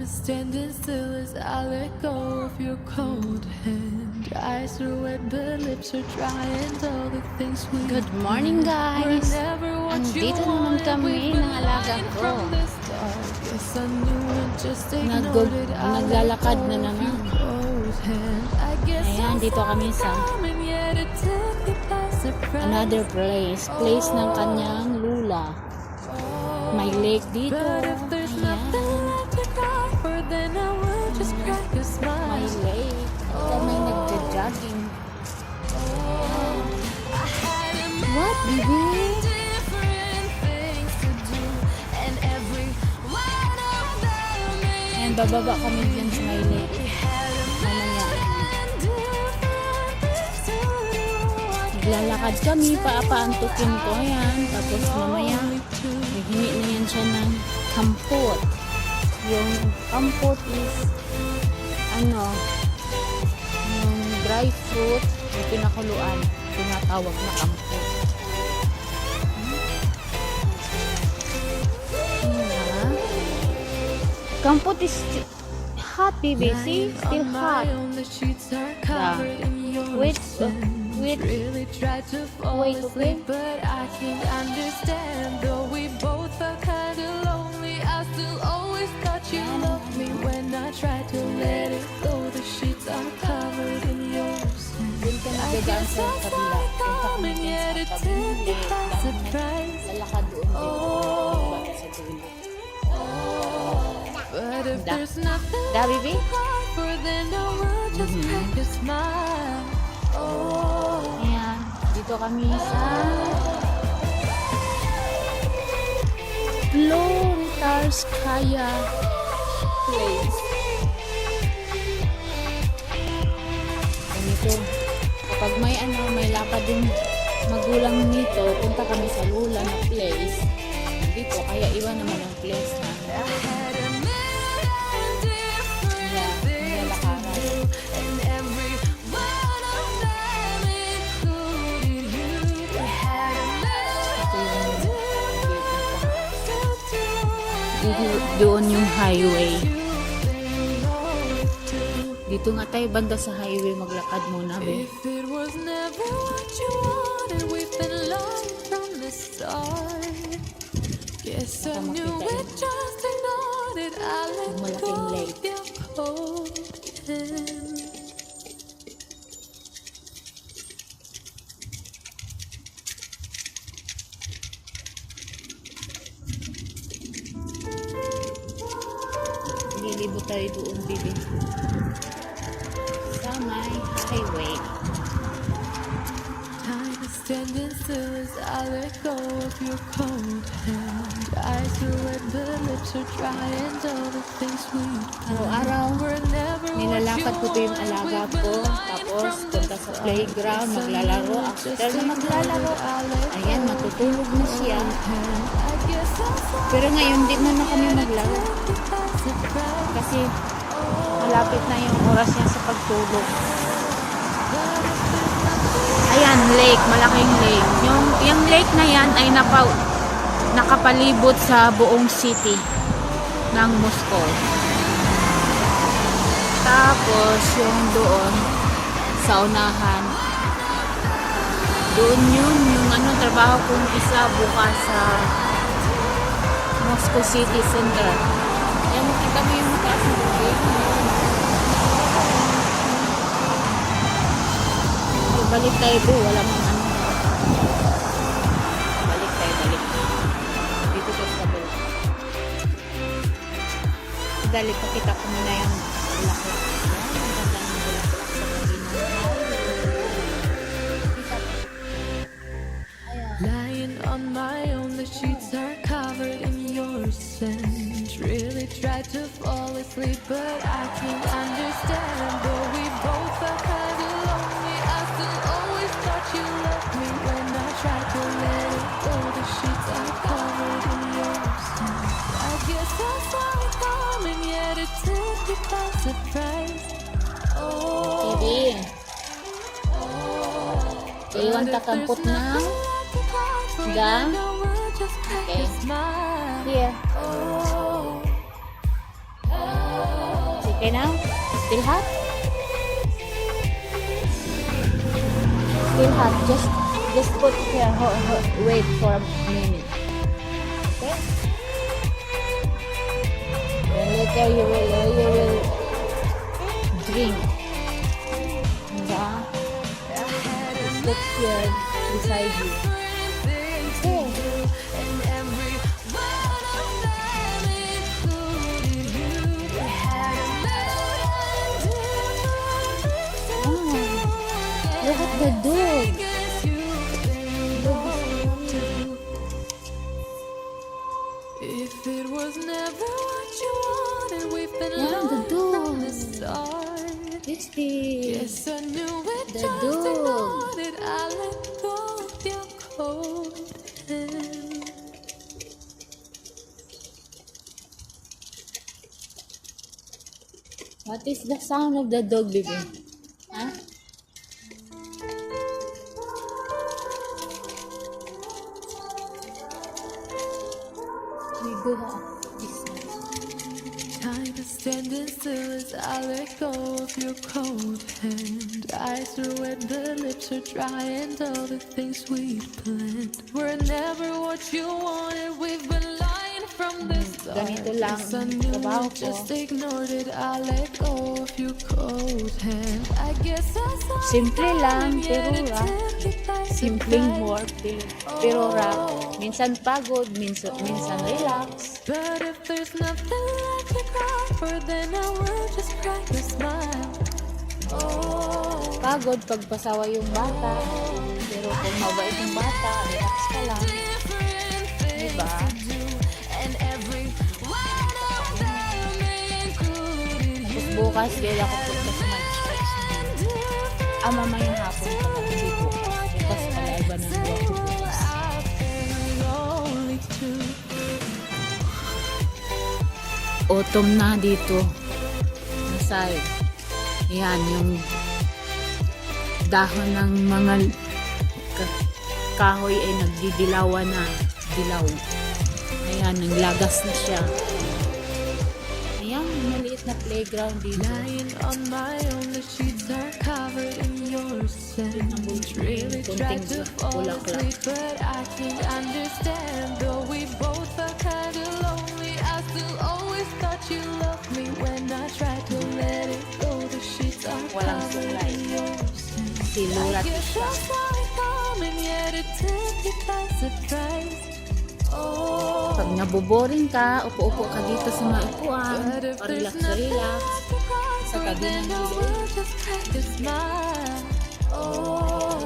standing still as I let go of your cold hand. Eyes are wet, but lips are dry, and all the things we Good morning, guys. Andito naman kami ng alaga ko. Naglalakad na naman. Ayan, dito kami sa another place. Place ng kanyang lula. May lake dito. Ayan. May lake. Kami nagja-jogging. What, baby? Ayan, bababa kami dyan sa may lake. Mamaya. Naglalakad kami, paantukin ko. Ayan. Tapos mamaya, hihimi na yan siya ng kampot. Yung kampot is, yung dry fruit, yung pinakuluan, tinatawag na kampot. Kampot is hot, baby. See? Still hot. Yeah. Wait, Really tried to fall asleep, but I can't understand. Though we both felt kinda lonely, I still always thought you loved me. When I tried to let it go, the sheets are covered in your scent. I guess I saw it coming, yet it took me by surprise. Oh, but if there's nothing baby? for, then I will just crack a smile. Oh. Ayan, dito kami sa Floritarskaya place. Ganito, kapag may lakad din magulang nito, punta kami sa lula na place. Dito, kaya iwan naman ang place na. Doon yung highway. Dito nga tayo banda sa highway, maglakad muna, be. If it was never what you wanted, we've been lost from the start. Guess I knew it, just ignored it. I let go of your cold hand. Lilibot tayo doon, bibi. Sa may highway. Time is standing still as I let go of your cold hand. Eyes are wet, but lips are dry, and all the things we Araw-araw, nilalakad ko ito yung alaga ko. Tapos, punta sa playground, maglalaro. After na maglalaro, ayan, matutulog na siya. Pero ngayon, di na kami maglaro. Kasi, malapit na yung oras niya sa pagtulog. Ayan, lake, malaking lake. Yung lake na yan ay nakapalibot sa buong city ng Moscow. Tapos, yung doon, sa unahan, doon yung trabaho kong isa bukas sa Moscow City Center. Ayan, makita mo yung mataas na building. Balik tayo po, wala mang balik tayo. Dito sa kabila. Dali, pakita ko muna yung bulak. Ang ganda ng bulak sa lying on my own, the sheets are covered in your scent. Really tried to fall asleep, but I can't understand. Though we both felt kind of lonely, I still always thought you loved me. When I tried to let it go, the sheets are covered in your scent. I guess I saw it coming, yet it took me by surprise. Oh, Sige. Iwan ka kampot na. Gang. Okay. Here. Okay now? Still hot? Still hot. Just put here. Wait for a minute. Okay? Then later you will drink. Yeah. Just put here beside you. Okay. Look at the dog. If it was never what you wanted, we've been Yeah, the lying dog. from the start. It's the Yes, I knew it, The just dog. ignored it. I let go of your cold hand. What is the sound of the dog, baby? Huh? We go this Time is standing still as I let go of your cold hand. Eyes are wet, the lips are dry, and all the things we planned were never what you wanted. We've been lying from the start. Ganito lang Yes, I knew trabaho it, ko. just ignored it. I let go of your cold hand. I guess I saw it Simple lang, coming, yet pero it rough. took me by Simpleng surprise. work, pero rough. Minsan pagod, minsan relax. But if there's nothing left to cry for, then I will just crack a smile. Oh, Pagod pag pasawa yung bata. Pero kung mabait yung bata, relax ka lang. different things Diba? to do, and every one of them included Tapos you. bukas, dahil ako punta sa my church. Mamayang hapon pa lang, hindi bukas. Bukas pala, iba ng buwan ko bukas. I feel lonely too. Autumn na dito. Nasay. Yan, yung dahon ng mga kahoy ay nagdidilawan na. Dilaw. Ayan, nanglagas na siya. Ayan, maliit na playground dito. Lying on my own, the sheets are covered in your scent. Really tried to fall asleep, but I can't understand. Though we both are kinda lonely, I still always thought you loved me. When I tried to let it go, the sheets are Walang covered supply. in your scent. I Silulat guess siya. I saw it coming, yet it took me by surprise. Oh. Pag naboboring ka, upo-upo ka dito sa maipuan. But if there's Relax, nothing relax. left to cry Sa for, tabi then ng I ilog. will just crack a smile. Oh.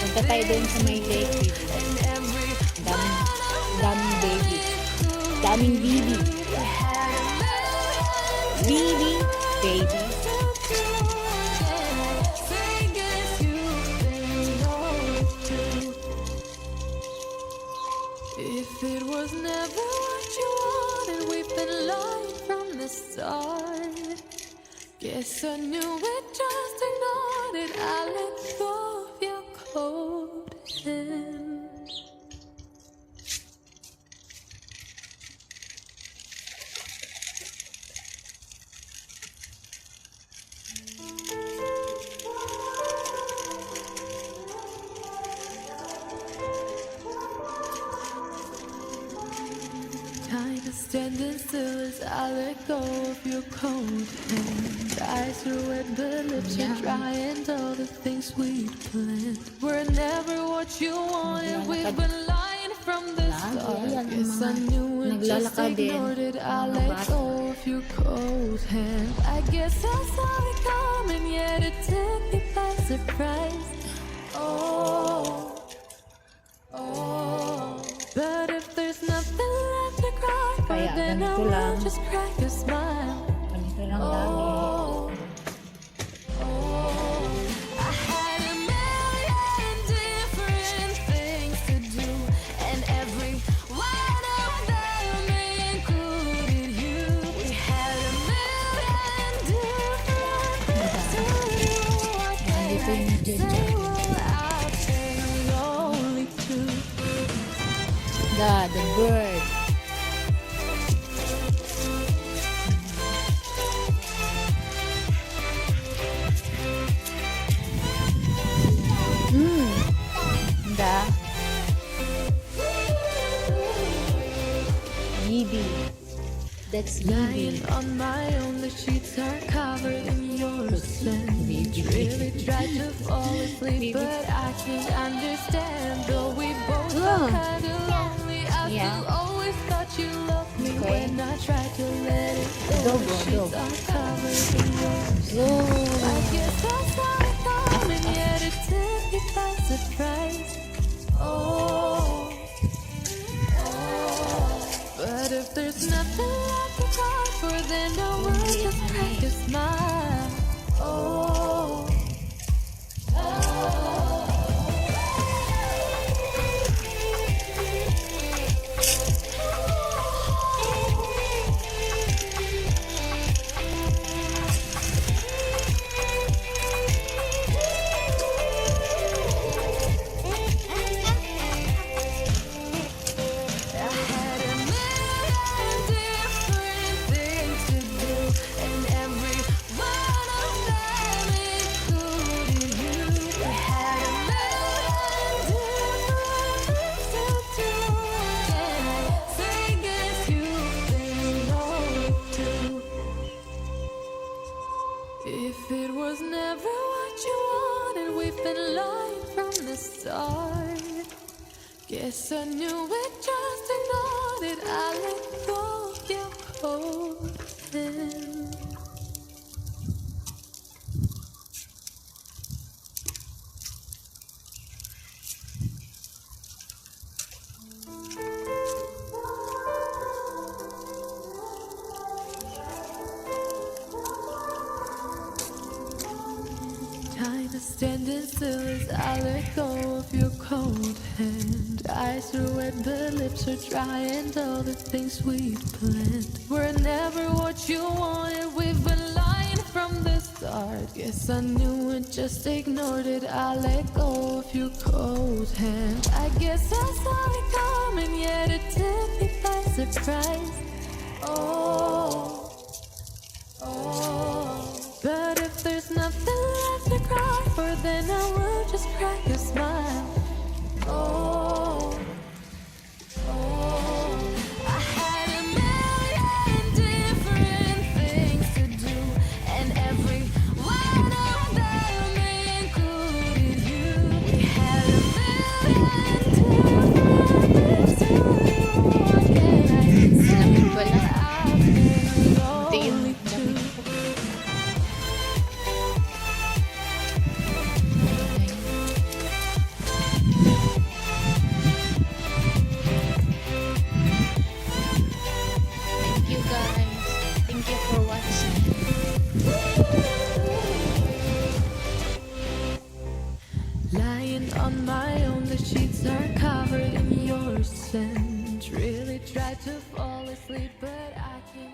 Punta tayo doon sa may lake. Daming baby. Daming bibi. Bibi. Baby. If it was never what you wanted, we've been lying from the start. Guess I knew it, just ignored it. I let go of your cold hand. Time is standing still as I let go of your cold hand. Eyes are wet, the lips are dry, and all the things we planned were never what you wanted. We've been lying from the start. Ayan, ang Guess I mga knew it, just naglalakad din. ignored it. I Mga let bata. go of your cold hand. I guess I saw it coming, yet it took me by surprise. Oh. Oh, but if there's nothing left to cry for, Kaya then I ganito will lang. just crack a smile. Ganito lang lagi. Oh, I had a million The bird. The Bibi. That's Bibi. Lying on my own, the sheets are covered in your scent. Really tried to fall asleep, but I can't understand. Though we both are kind of lonely, I still always thought you loved me when I tried to let it go. The sheets are covered in yours. I guess I saw it coming, yet it took me by surprise. Oh, but if there's nothing left to cry for, then I will just crack a smile. Oh, if it was never what you wanted, we've been lying from the start. Guess I knew it, just ignored it. I let go of your cold hand. Time is standing still as I let go of your cold hand. Eyes are wet, but lips are dry, and all the things we planned were never what you wanted. We've been lying from the start. Guess I knew it, just ignored it. I let go of your cold hand. I guess I saw it coming, yet it took me by surprise. Oh. But if there's nothing left to cry for, then I will just crack a smile. Oh, I had a million different things to do, and every one of them included you. We had a million different things to do. What can I say? I've been lonely too. Thank you guys. Thank you for watching. Lying on my own, the sheets are covered in your scent. Really tried to fall asleep, but I can't.